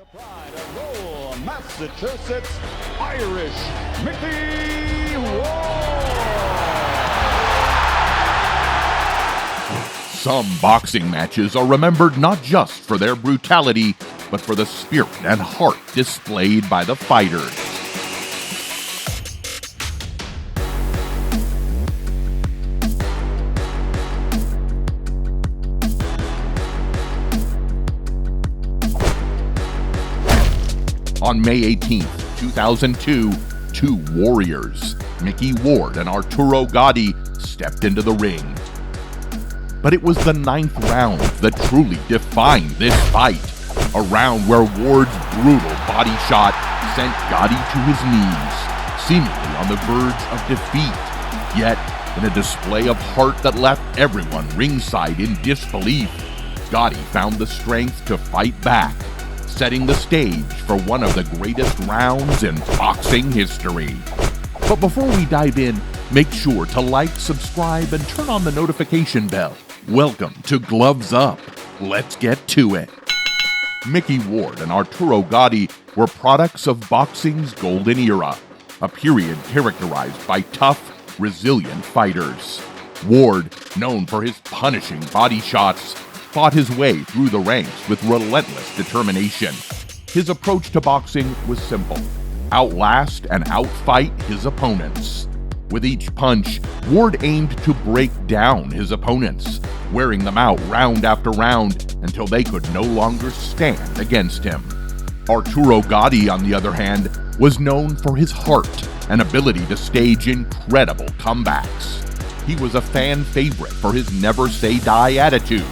Pride of Lowell, Massachusetts, Irish, Micky Ward. Some boxing matches are remembered not just for their brutality, but for the spirit and heart displayed by the fighters. On May 18, 2002, two warriors, Micky Ward and Arturo Gatti, stepped into the ring. But it was the 9th round that truly defined this fight, a round where Ward's brutal body shot sent Gatti to his knees, seemingly on the verge of defeat. Yet, in a display of heart that left everyone ringside in disbelief, Gatti found the strength to fight back, setting the stage for one of the greatest rounds in boxing history. But before we dive in, make sure to like, subscribe, and turn on the notification bell. Welcome to Gloves Up. Let's get to it. Micky Ward and Arturo Gatti were products of boxing's golden era, a period characterized by tough, resilient fighters. Ward, known for his punishing body shots, fought his way through the ranks with relentless determination. His approach to boxing was simple: outlast and outfight his opponents. With each punch, Ward aimed to break down his opponents, wearing them out round after round until they could no longer stand against him. Arturo Gatti, on the other hand, was known for his heart and ability to stage incredible comebacks. He was a fan favorite for his never-say-die attitude,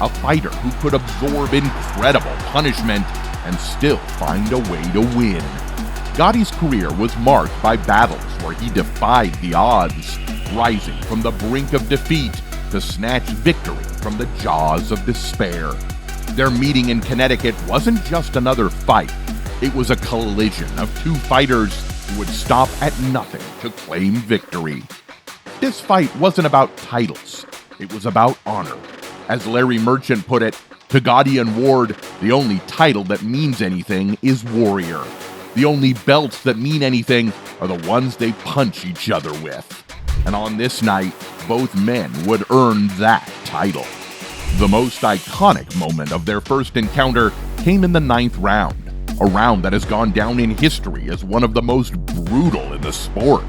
a fighter who could absorb incredible punishment and still find a way to win. Gatti's career was marked by battles where he defied the odds, rising from the brink of defeat to snatch victory from the jaws of despair. Their meeting in Connecticut wasn't just another fight. It was a collision of two fighters who would stop at nothing to claim victory. This fight wasn't about titles. It was about honor. As Larry Merchant put it, to Gatti and Ward, the only title that means anything is warrior. The only belts that mean anything are the ones they punch each other with. And on this night, both men would earn that title. The most iconic moment of their first encounter came in the 9th round, a round that has gone down in history as one of the most brutal in the sport.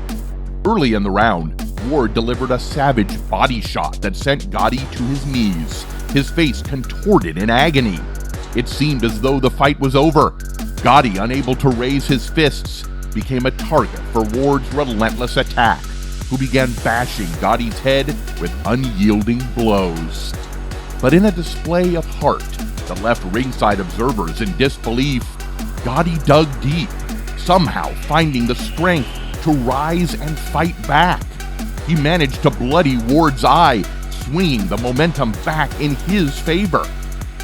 Early in the round, Ward delivered a savage body shot that sent Gatti to his knees, his face contorted in agony. It seemed as though the fight was over. Gatti, unable to raise his fists, became a target for Ward's relentless attack, who began bashing Gatti's head with unyielding blows. But in a display of heart that left ringside observers in disbelief, Gatti dug deep, somehow finding the strength to rise and fight back. He managed to bloody Ward's eye, swinging the momentum back in his favor.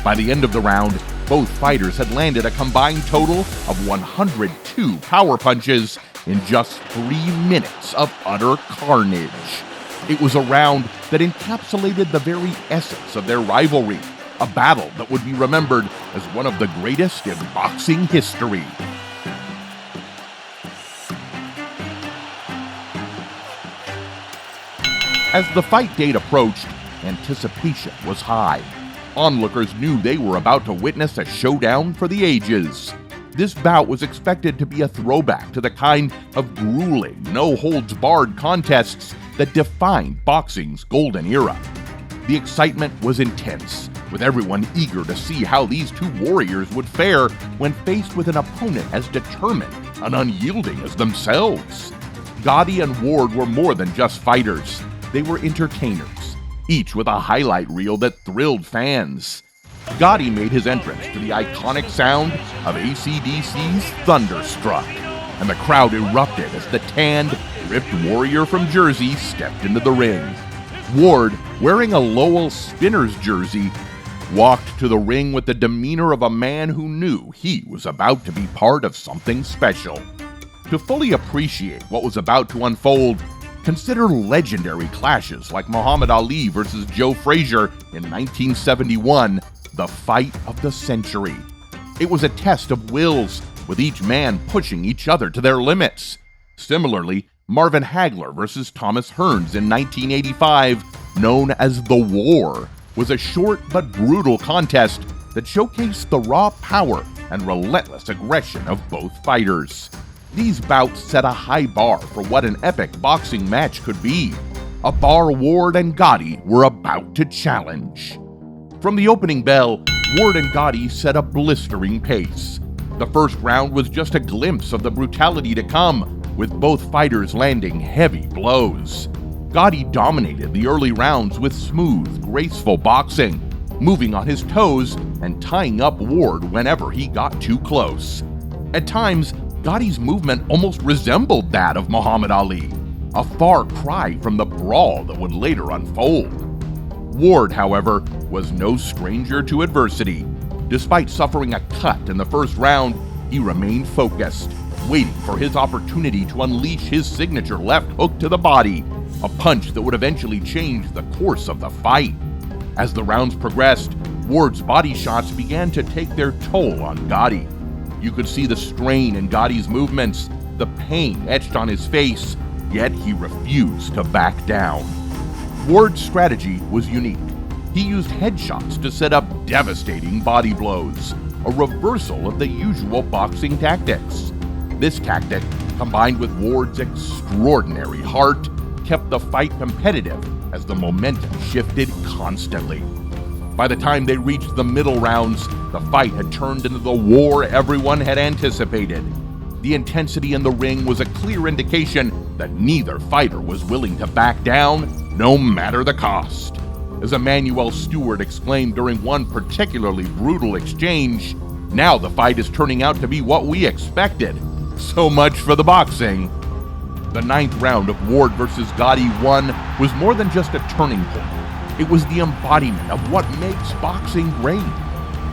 By the end of the round, both fighters had landed a combined total of 102 power punches in just 3 minutes of utter carnage. It was a round that encapsulated the very essence of their rivalry, a battle that would be remembered as one of the greatest in boxing history. As the fight date approached, anticipation was high. Onlookers knew they were about to witness a showdown for the ages. This bout was expected to be a throwback to the kind of grueling, no-holds-barred contests that defined boxing's golden era. The excitement was intense, with everyone eager to see how these two warriors would fare when faced with an opponent as determined and unyielding as themselves. Gatti and Ward were more than just fighters. They were entertainers, each with a highlight reel that thrilled fans. Gatti made his entrance to the iconic sound of AC/DC's Thunderstruck, and the crowd erupted as the tanned, ripped warrior from Jersey stepped into the ring. Ward, wearing a Lowell Spinners jersey, walked to the ring with the demeanor of a man who knew he was about to be part of something special. To fully appreciate what was about to unfold, consider legendary clashes like Muhammad Ali versus Joe Frazier in 1971, the fight of the century. It was a test of wills, with each man pushing each other to their limits. Similarly, Marvin Hagler versus Thomas Hearns in 1985, known as The War, was a short but brutal contest that showcased the raw power and relentless aggression of both fighters. These bouts set a high bar for what an epic boxing match could be, a bar Ward and Gatti were about to challenge. From the opening bell, Ward and Gatti set a blistering pace. The first round was just a glimpse of the brutality to come, with both fighters landing heavy blows. Gatti dominated the early rounds with smooth, graceful boxing, moving on his toes and tying up Ward whenever he got too close. At times, Gatti's movement almost resembled that of Muhammad Ali, a far cry from the brawl that would later unfold. Ward, however, was no stranger to adversity. Despite suffering a cut in the first round, he remained focused, waiting for his opportunity to unleash his signature left hook to the body, a punch that would eventually change the course of the fight. As the rounds progressed, Ward's body shots began to take their toll on Gatti. You could see the strain in Gatti's movements, the pain etched on his face, yet he refused to back down. Ward's strategy was unique. He used headshots to set up devastating body blows, a reversal of the usual boxing tactics. This tactic, combined with Ward's extraordinary heart, kept the fight competitive as the momentum shifted constantly. By the time they reached the middle rounds, the fight had turned into the war everyone had anticipated. The intensity in the ring was a clear indication that neither fighter was willing to back down, no matter the cost. As Emmanuel Stewart exclaimed during one particularly brutal exchange, "Now the fight is turning out to be what we expected. So much for the boxing." The ninth round of Ward vs. Gatti 1 was more than just a turning point. It was the embodiment of what makes boxing great.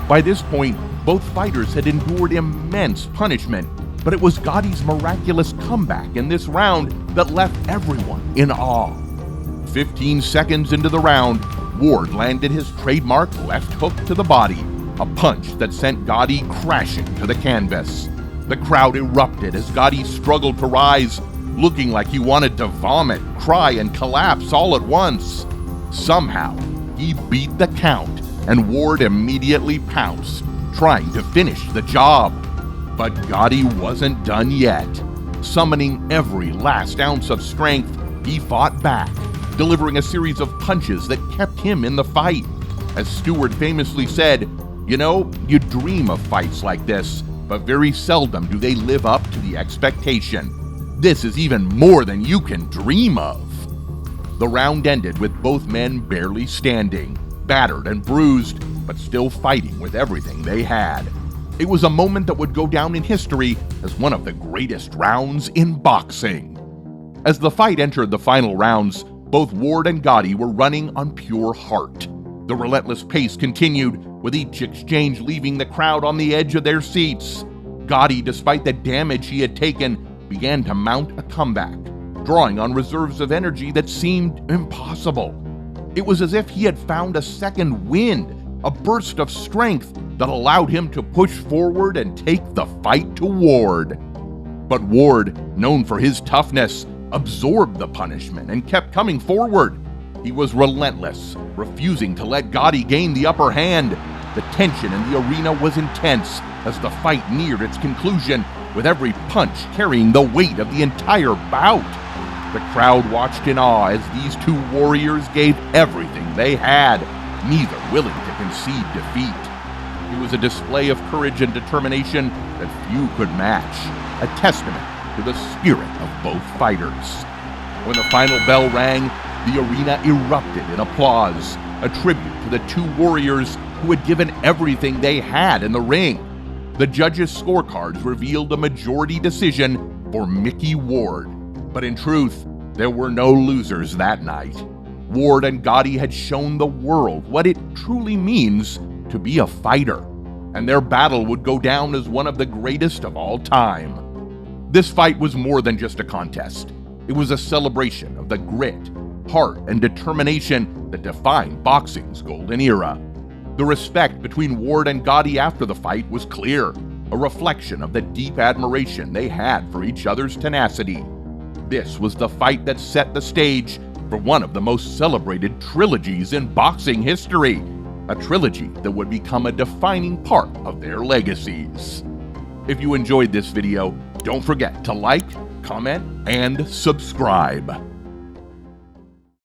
By this point, both fighters had endured immense punishment, but it was Gatti's miraculous comeback in this round that left everyone in awe. 15 seconds into the round, Ward landed his trademark left hook to the body, a punch that sent Gatti crashing to the canvas. The crowd erupted as Gatti struggled to rise, looking like he wanted to vomit, cry, and collapse all at once. Somehow, he beat the count, and Ward immediately pounced, trying to finish the job. But Gatti wasn't done yet. Summoning every last ounce of strength, he fought back, delivering a series of punches that kept him in the fight. As Stewart famously said, "You dream of fights like this, but very seldom do they live up to the expectation. This is even more than you can dream of." The round ended with both men barely standing, battered and bruised, but still fighting with everything they had. It was a moment that would go down in history as one of the greatest rounds in boxing. As the fight entered the final rounds, both Ward and Gatti were running on pure heart. The relentless pace continued, with each exchange leaving the crowd on the edge of their seats. Gatti, despite the damage he had taken, began to mount a comeback, drawing on reserves of energy that seemed impossible. It was as if he had found a second wind, a burst of strength that allowed him to push forward and take the fight to Ward. But Ward, known for his toughness, absorbed the punishment and kept coming forward. He was relentless, refusing to let Gatti gain the upper hand. The tension in the arena was intense as the fight neared its conclusion, with every punch carrying the weight of the entire bout. The crowd watched in awe as these two warriors gave everything they had, neither willing to concede defeat. It was a display of courage and determination that few could match, a testament to the spirit of both fighters. When the final bell rang, the arena erupted in applause, a tribute to the two warriors who had given everything they had in the ring. The judges' scorecards revealed a majority decision for Micky Ward, but in truth, there were no losers that night. Ward and Gatti had shown the world what it truly means to be a fighter, and their battle would go down as one of the greatest of all time. This fight was more than just a contest. It was a celebration of the grit, heart, and determination that defined boxing's golden era. The respect between Ward and Gatti after the fight was clear, a reflection of the deep admiration they had for each other's tenacity. This was the fight that set the stage for one of the most celebrated trilogies in boxing history, a trilogy that would become a defining part of their legacies. If you enjoyed this video, don't forget to like, comment, and subscribe.